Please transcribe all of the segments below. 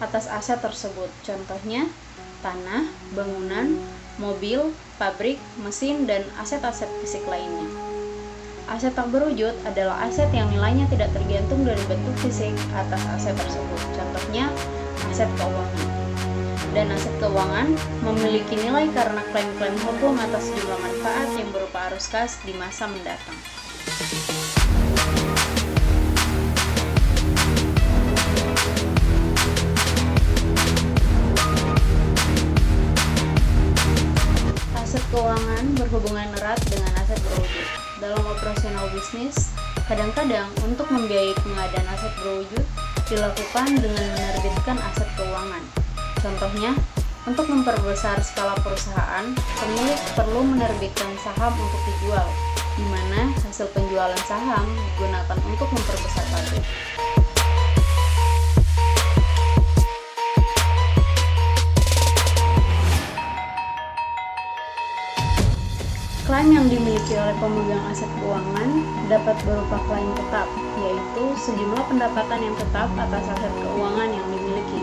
atas aset tersebut. Contohnya, tanah, bangunan, mobil, pabrik, mesin, dan aset-aset fisik lainnya. Aset tak berwujud adalah aset yang nilainya tidak tergantung dari bentuk fisik atas aset tersebut. Contohnya, aset keuangan. Dan aset keuangan memiliki nilai karena klaim-klaim hukum atas sejumlah manfaat yang berupa arus kas di masa mendatang. Aset keuangan berhubungan erat dengan aset berwujud. Dalam operasional bisnis, kadang-kadang untuk membiayai pengadaan aset berwujud dilakukan dengan menerbitkan aset keuangan. Contohnya, untuk memperbesar skala perusahaan, pemilik perlu menerbitkan saham untuk dijual, di mana hasil penjualan saham digunakan untuk memperbesar pabrik. Klaim yang dimiliki oleh pemegang aset keuangan dapat berupa klaim tetap, yaitu sejumlah pendapatan yang tetap atas aset keuangan yang dimiliki.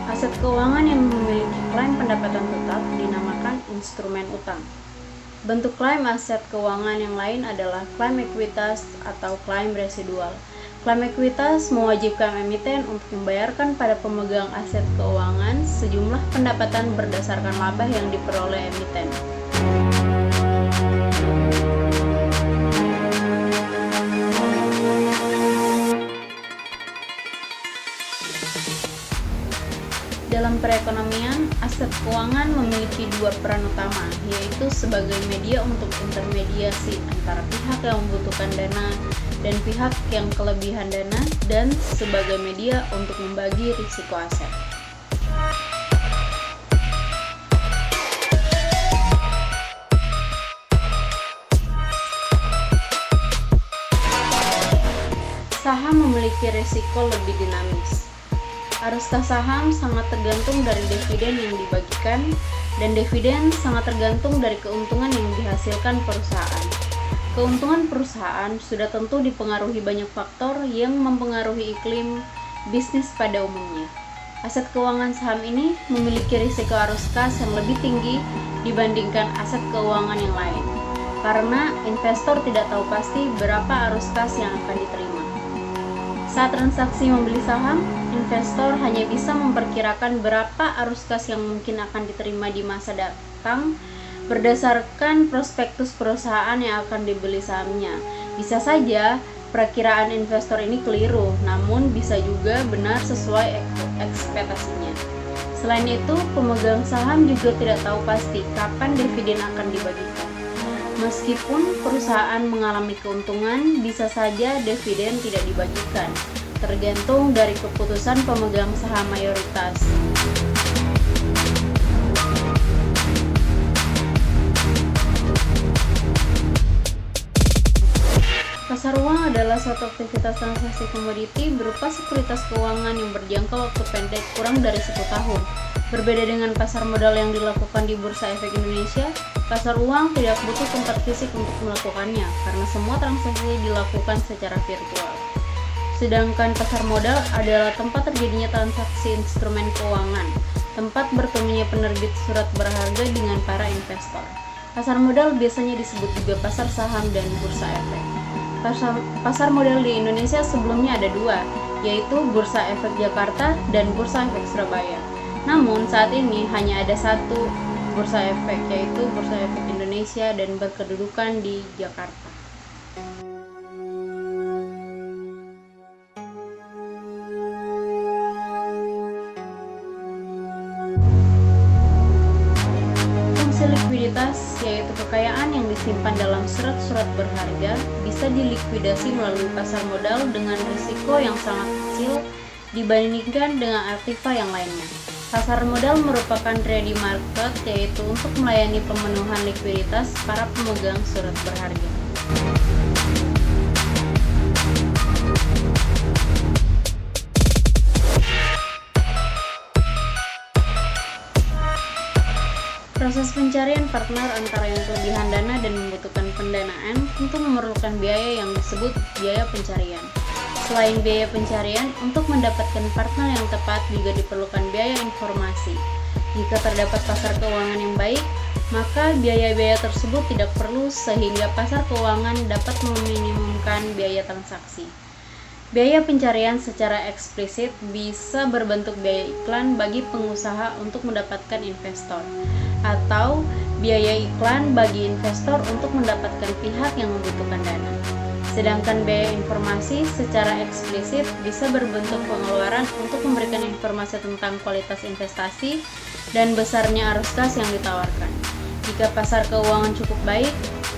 Aset keuangan yang memiliki klaim pendapatan tetap dinamakan instrumen utang. Bentuk klaim aset keuangan yang lain adalah klaim ekuitas atau klaim residual. Klaim ekuitas mewajibkan emiten untuk membayarkan pada pemegang aset keuangan sejumlah pendapatan berdasarkan laba yang diperoleh emiten. Dalam perekonomian, aset keuangan memiliki dua peran utama, yaitu sebagai media untuk intermediasi antara pihak yang membutuhkan dana dan pihak yang kelebihan dana, dan sebagai media untuk membagi risiko aset. Saham memiliki risiko lebih dinamis. Arus kas saham sangat tergantung dari dividen yang dibagikan, dan dividen sangat tergantung dari keuntungan yang dihasilkan perusahaan. Keuntungan perusahaan sudah tentu dipengaruhi banyak faktor yang mempengaruhi iklim bisnis pada umumnya. Aset keuangan saham ini memiliki risiko arus kas yang lebih tinggi dibandingkan aset keuangan yang lain, karena investor tidak tahu pasti berapa arus kas yang akan diterima. Saat transaksi membeli saham, investor hanya bisa memperkirakan berapa arus kas yang mungkin akan diterima di masa datang berdasarkan prospektus perusahaan yang akan dibeli sahamnya. Bisa saja perkiraan investor ini keliru, namun bisa juga benar sesuai ekspektasinya. Selain itu, pemegang saham juga tidak tahu pasti kapan dividen akan dibagikan. Meskipun perusahaan mengalami keuntungan, bisa saja dividen tidak dibagikan, tergantung dari keputusan pemegang saham mayoritas. Pasar uang adalah suatu aktivitas transaksi komoditi berupa sekuritas keuangan yang berjangka waktu pendek kurang dari 10 tahun. Berbeda dengan pasar modal yang dilakukan di Bursa Efek Indonesia, pasar uang tidak butuh tempat fisik untuk melakukannya karena semua transaksi dilakukan secara virtual. Sedangkan pasar modal adalah tempat terjadinya transaksi instrumen keuangan, tempat bertemunya penerbit surat berharga dengan para investor. Pasar modal biasanya disebut juga pasar saham dan bursa efek. Pasar modal di Indonesia sebelumnya ada dua, yaitu Bursa Efek Jakarta dan Bursa Efek Surabaya. Namun saat ini hanya ada satu bursa efek, yaitu Bursa Efek Indonesia dan berkedudukan di Jakarta. Fungsi likuiditas, yaitu kekayaan yang disimpan dalam surat-surat berharga, bisa dilikuidasi melalui pasar modal dengan risiko yang sangat kecil dibandingkan dengan aktiva yang lainnya. Pasar modal merupakan ready market, yaitu untuk melayani pemenuhan likuiditas para pemegang surat berharga. Proses pencarian partner antara yang kelebihan dana dan membutuhkan pendanaan tentu memerlukan biaya yang disebut biaya pencarian. Selain biaya pencarian, untuk mendapatkan partner yang tepat juga diperlukan biaya informasi. Jika terdapat pasar keuangan yang baik, maka biaya-biaya tersebut tidak perlu sehingga pasar keuangan dapat meminimumkan biaya transaksi. Biaya pencarian secara eksplisit bisa berbentuk biaya iklan bagi pengusaha untuk mendapatkan investor, atau biaya iklan bagi investor untuk mendapatkan pihak yang membutuhkan dana. Sedangkan biaya informasi secara eksplisit bisa berbentuk pengeluaran untuk memberikan informasi tentang kualitas investasi dan besarnya arus kas yang ditawarkan. Jika pasar keuangan cukup baik,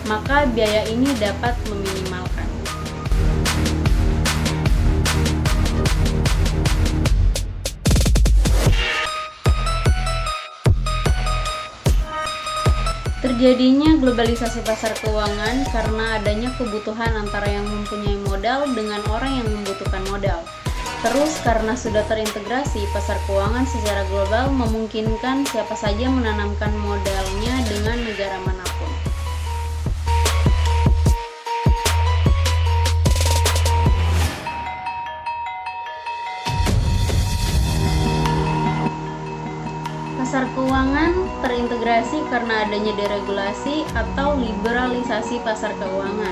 maka biaya ini dapat meminimalkan. Terjadinya globalisasi pasar keuangan karena adanya kebutuhan antara yang mempunyai modal dengan orang yang membutuhkan modal. Terus karena sudah terintegrasi, pasar keuangan secara global memungkinkan siapa saja menanamkan modalnya dengan negara manapun. Pasar keuangan terintegrasi karena adanya deregulasi atau liberalisasi pasar keuangan,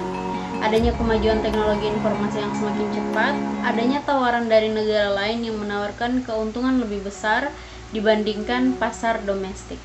adanya kemajuan teknologi informasi yang semakin cepat, adanya tawaran dari negara lain yang menawarkan keuntungan lebih besar dibandingkan pasar domestik.